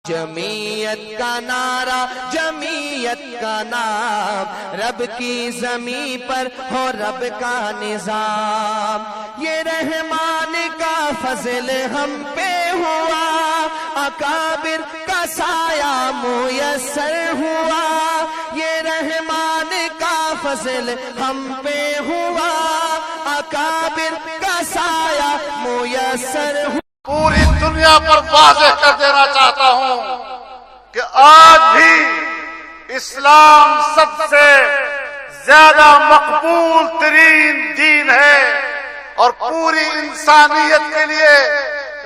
जमीयत का नारा, जमीयत का नाम, रब की जमी पर हो रब का निजाम। ये रहमान का फजल हम पे हुआ, अकाबिर का साया मुयस्सर हुआ। ये रहमान का फजल हम पे हुआ, अकाबिर का साया मुयस्सर हुआ। पूरी दुनिया पर वाज़ेह कर देना चाहता हूं कि आज भी इस्लाम सबसे ज्यादा मकबूल तरीन दीन है और पूरी इंसानियत के लिए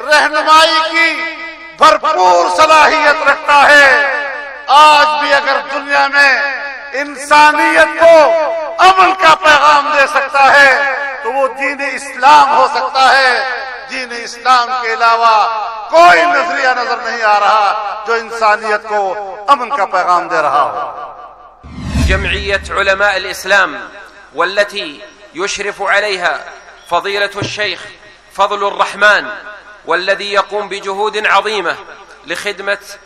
रहनुमाई की भरपूर सलाहियत रखता है। आज भी अगर दुनिया में इंसानियत को अमल का पैगाम दे सकता है तो वो दीन इस्लाम हो सकता है। दीन इस्लाम के अलावा कोई नजरिया नजर नहीं आ रहा जो इंसानियत को अमन का पैगाम दे रहा हो। जमइयत उलमा अल-इस्लाम वल्लती युशरिफु अलैहा फज़ीलतु अश-शेख फज़लुर रहमान वल्लज़ी यक़ूम बिजुहूद अज़ीमा लिखिदमत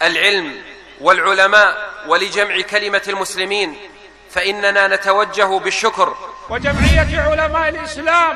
अल-इल्म वल-उलमा वलिजमअ कलिमत अल-मुस्लिमीन फ़इन्नना नतवज्जहु बिश्शुक्र वजमइयत उलमा अल-इस्लाम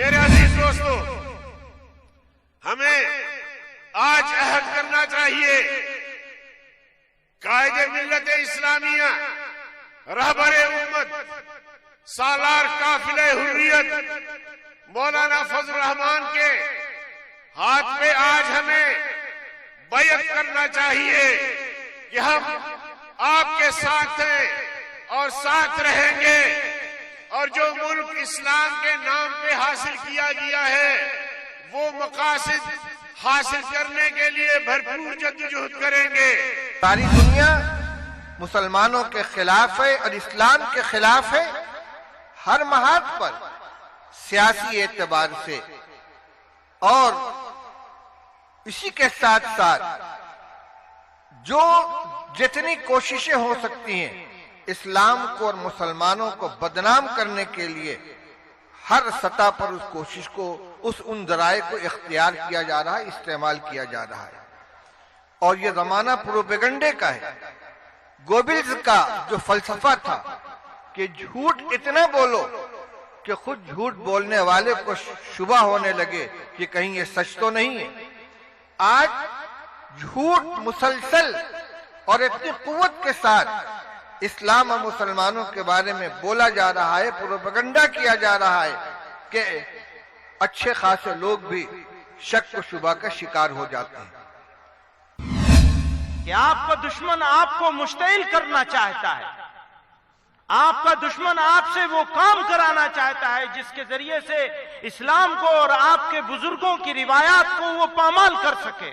मेरे अजीज दोस्तों, हमें आज अहद करना चाहिए कायदे मिल्लत इस्लामिया, रहबरे उम्मत, सालार काफिले हुर्रियत मौलाना फजल रहमान के हाथ पे आज हमें बैअत करना चाहिए कि हम आपके साथ हैं और साथ रहेंगे और जो मुल्क इस्लाम के नाम पे हासिल किया गया है वो मकासद हासिल करने के लिए भरपूर जद्दोजहद करेंगे। सारी दुनिया मुसलमानों के खिलाफ है और इस्लाम के खिलाफ है हर महाज पर, सियासी एतबार से। और इसी के साथ साथ जो जितनी कोशिशें हो सकती हैं इस्लाम को और मुसलमानों को बदनाम करने के लिए हर सतह पर उस कोशिश को, उन जराए को इख्तियार किया जा रहा है, इस्तेमाल किया जा रहा है। और ये जमाना प्रोपेगेंडे का है। गोबिल्स का जो फलसफा था कि झूठ इतना बोलो कि खुद झूठ बोलने वाले को शुबा होने लगे कि कहीं ये सच तो नहीं है। आज झूठ मुसलसल और इतनी कुव्वत के साथ इस्लाम और मुसलमानों के बारे में बोला जा रहा है, प्रोपेगेंडा किया जा रहा है कि अच्छे खासे लोग भी शक व शुबा का शिकार हो जाते हैं। कि आपका दुश्मन आपको मुश्तइल करना चाहता है, आपका दुश्मन आपसे वो काम कराना चाहता है जिसके जरिए से इस्लाम को और आपके बुजुर्गों की रिवायात को वो पामाल कर सके।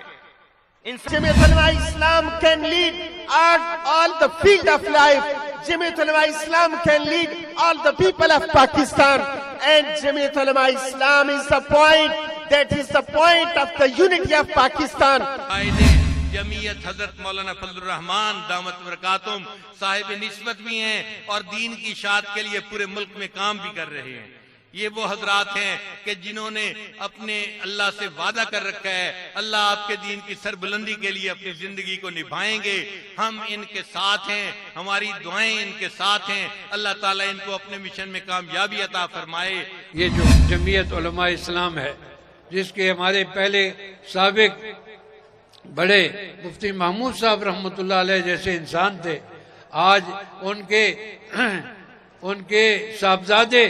Jamiat Ulama Islam can lead all the field of life. Jamiat Ulama Islam can lead all the people of Pakistan, and Jamiat Ulama Islam is the point, that is the point of the unity of Pakistan. Jamiat हजरत मौलाना फजल रहमान दामत बरकातुम साहिब निस्बत भी हैं और दीन की इशाअत के लिए पूरे मुल्क में काम भी कर रहे हैं। ये वो हजरात हैं कि जिन्होंने अपने अल्लाह से वादा कर रखा है, अल्लाह आपके दीन की सरबुलंदी के लिए अपनी जिंदगी को निभाएंगे। हम इनके साथ हैं, हमारी दुआएं इनके साथ हैं। अल्लाह ताला इनको अपने मिशन में कामयाबी अता फरमाए। ये जो जमीयत उलमा इस्लाम है, जिसके हमारे पहले साबिक बड़े मुफ्ती महमूद साहब रहमतुल्लाह अलैह जैसे इंसान थे, आज उनके साहबजादे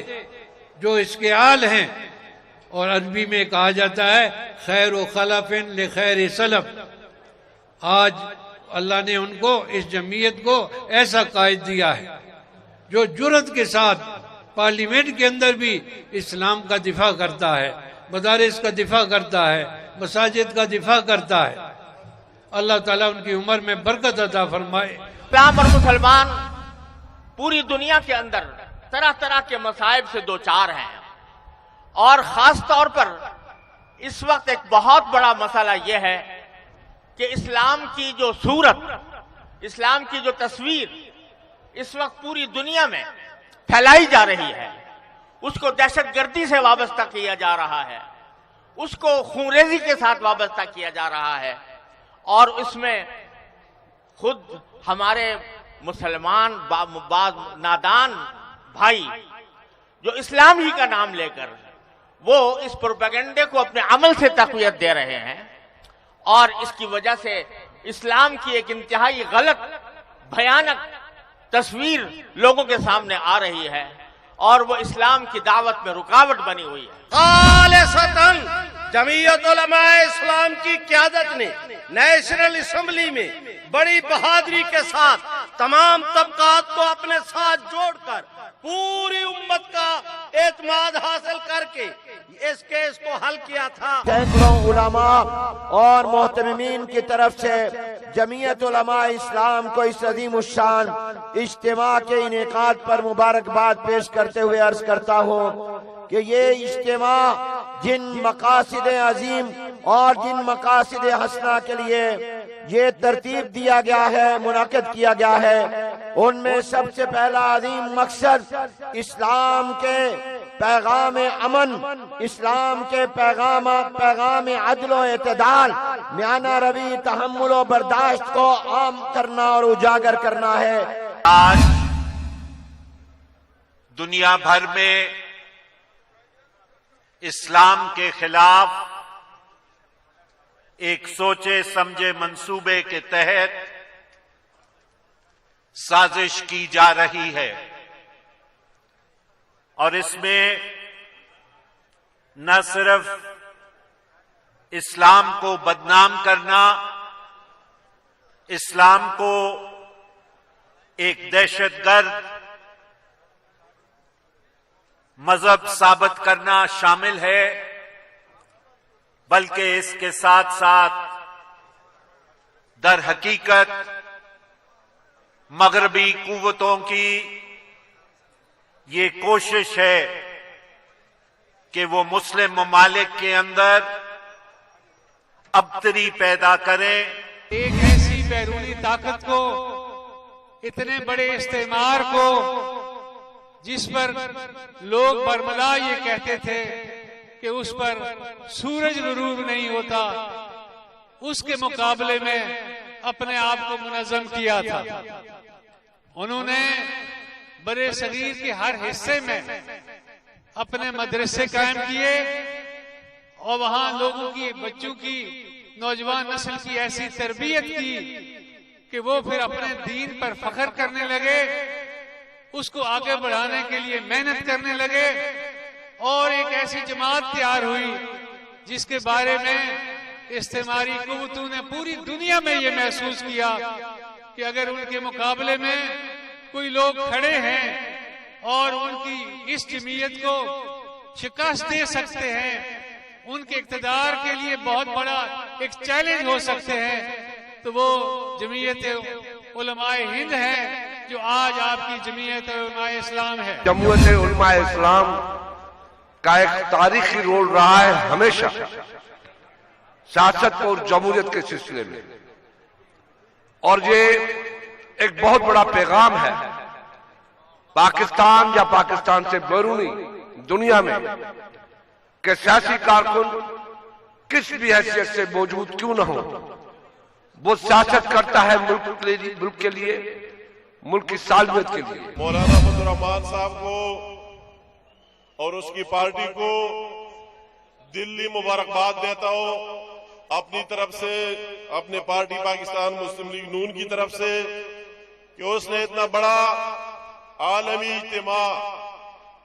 जो इसके आल हैं, और अरबी में कहा जाता है खैर व खलफिन ले खैर सलफ। आज अल्लाह ने उनको, इस जमीयत को ऐसा कायद दिया है जो जुर्रत के साथ पार्लियामेंट के अंदर भी इस्लाम का दिफा करता है, मदारिस का दिफा करता है, मसाजिद का दिफा करता है। अल्लाह ताला उनकी उम्र में बरकत अता फरमाए। यहाँ पर मुसलमान पूरी दुनिया के अंदर तरह तरह के मसाइब से दो चार हैं और खास तौर पर इस वक्त एक बहुत बड़ा मसला यह है कि इस्लाम की जो सूरत, इस्लाम की जो तस्वीर इस वक्त पूरी दुनिया में फैलाई जा रही है, उसको दहशतगर्दी से वाबस्ता किया जा रहा है, उसको खूनरेजी के साथ वाबस्ता किया जा रहा है। और उसमें खुद हमारे मुसलमान नादान भाई जो इस्लाम ही का नाम लेकर वो इस प्रोपेगेंडे को अपने अमल से तक़वियत दे रहे हैं और इसकी वजह से इस्लाम की एक इंतहाई गलत भयानक तस्वीर लोगों के सामने आ रही है और वो इस्लाम की दावत में रुकावट बनी हुई है। खालिसतन जमीयत उलमा इस्लाम की क़यादत ने नेशनल असेंबली में बड़ी बहादुरी के साथ तमाम तबकात को अपने साथ जोड़कर पूरी उम्मत का एतमाद हासिल करके इस केस को हल किया था। सैकड़ों उलमा और मोहतरमीन की तरफ से जमीयत उलमा इस्लाम को इस अजीम शान इज्तिमा के इनेकाद पर मुबारकबाद पेश करते हुए अर्ज करता हूँ कि ये इज्तिमा जिन मकासिद अजीम और जिन मकासिद हसना के लिए ये तरतीब दिया गया है, मुनाकिद किया गया है, उनमें सबसे पहला अजीम मकसद इस्लाम के पैगाम अमन, इस्लाम के पैगाम अदल व एतदाल, म्याना रवी, तहम्मुल व बर्दाश्त को आम करना और उजागर करना है। आज दुनिया भर में इस्लाम के खिलाफ एक सोचे समझे मंसूबे के तहत साजिश की जा रही है और इसमें न सिर्फ इस्लाम को बदनाम करना, इस्लाम को एक दहशतगर्द मजहब साबित करना शामिल है, बल्कि इसके साथ साथ दर हकीकत मगरबी कुव्वतों की ये कोशिश है कि वो मुस्लिम ममालिक के अंदर अबतरी पैदा करें। एक ऐसी बैरूनी ताकत को, इतने बड़े इस्तेमार को, जिस पर लोग बरमला ये कहते थे कि उस पर सूरज गुरूर नहीं होता, उसके मुकाबले में अपने आप को मुनज़्ज़म किया था। उन्होंने बड़े सगीर के हर हिस्से में अपने मदरसे कायम किए और वहां लोगों की, बच्चों की, नौजवान नस्ल की ऐसी तरबियत की कि वो फिर अपने दीन पर फख्र करने लगे, उसको आगे बढ़ाने के लिए मेहनत करने लगे और एक ऐसी जमात तैयार हुई जिसके बारे में इस्तेमारी कुव्वतों ने पूरी दुनिया में ये महसूस किया कि अगर उनके मुकाबले में कोई लोग खड़े हैं और उनकी इस जमीयत को शिकस्त दे सकते हैं, उनके इक़्तिदार के लिए बहुत बड़ा एक चैलेंज हो सकते हैं, तो वो जमीयत उलमाए हिंद है जो आज आपकी जमीयत उलमाए इस्लाम है। जमीयत उलमाए इस्लाम का एक तारीखी रोल रहा है हमेशा सियासत और जमहूरियत के सिलसिले में, और ये एक बहुत बड़ा पैगाम है पाकिस्तान या पाकिस्तान से बैरूनी दुनिया में कि सियासी कारकुन किस भी हैसियत से मौजूद क्यों न हो, वो सियासत करता है मुल्क के लिए, मुल्क की सालमियत के लिए। मौलाना फजल रहमान साहब को और उसकी पार्टी को दिल्ली मुबारकबाद देता हूं अपनी तरफ से, अपने पार्टी पाकिस्तान मुस्लिम लीग नून की तरफ से, कि उसने इतना बड़ा आलमी इज्तिमा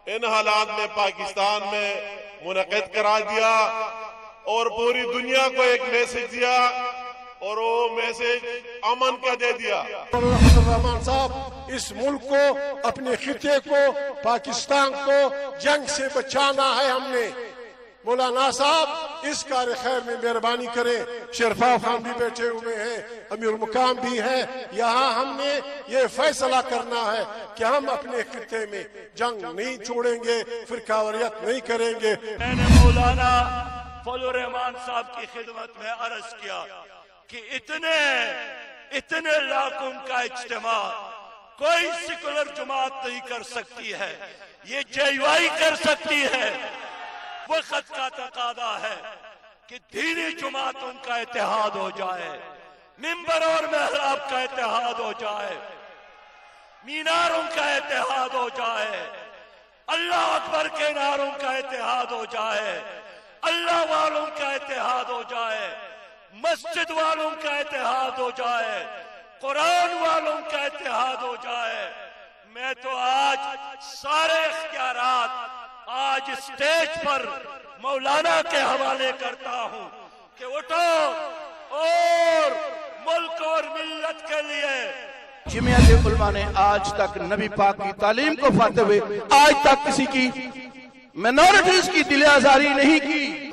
इन हालात में पाकिस्तान में मुनक़िद करा दिया और पूरी दुनिया को एक मैसेज दिया और वो मैसेज अमन का दे दिया। रहमान साहब, इस मुल्क को, अपने खिते को, पाकिस्तान को जंग से बचाना है हमने। मौलाना साहब इस कार्य खैर में मेहरबानी करें। शेरफा खान भी बैठे हुए हैं, अमीर मुकाम भी हैं। यहाँ हमने ये फैसला करना है कि हम अपने खित्ते में जंग नहीं छोड़ेंगे, फिरकावरियत नहीं करेंगे। मैंने मौलाना फजलुर रहमान साहब की खिदमत में अर्ज किया कि इतने लाखों का इज्तिमा कोई सेकुलर जमात नहीं कर सकती है, ये जेवाई कर सकती है। वक्त का तकादा है कि दीनी जमातों का इत्तेहाद हो जाए, मिंबर और महराब का इत्तेहाद हो जाए, मीनारों का इत्तेहाद हो जाए, अल्लाह अकबर के नारों का इत्तेहाद हो जाए, अल्लाह वालों का इत्तेहाद हो जाए, मस्जिद वालों का इत्तेहाद हो जाए, कुरान वालों का इत्तेहाद हो जाए। मैं तो आज सारे इख्तियारात आज स्टेज पर मौलाना के हवाले करता हूं कि उठो और मुल्क और मिल्लत के लिए। जमीयत उलमा ने आज तक नबी पाक की तालीम को पाते हुए आज तक किसी की मिनॉरिटीज की दिल आजारी नहीं की।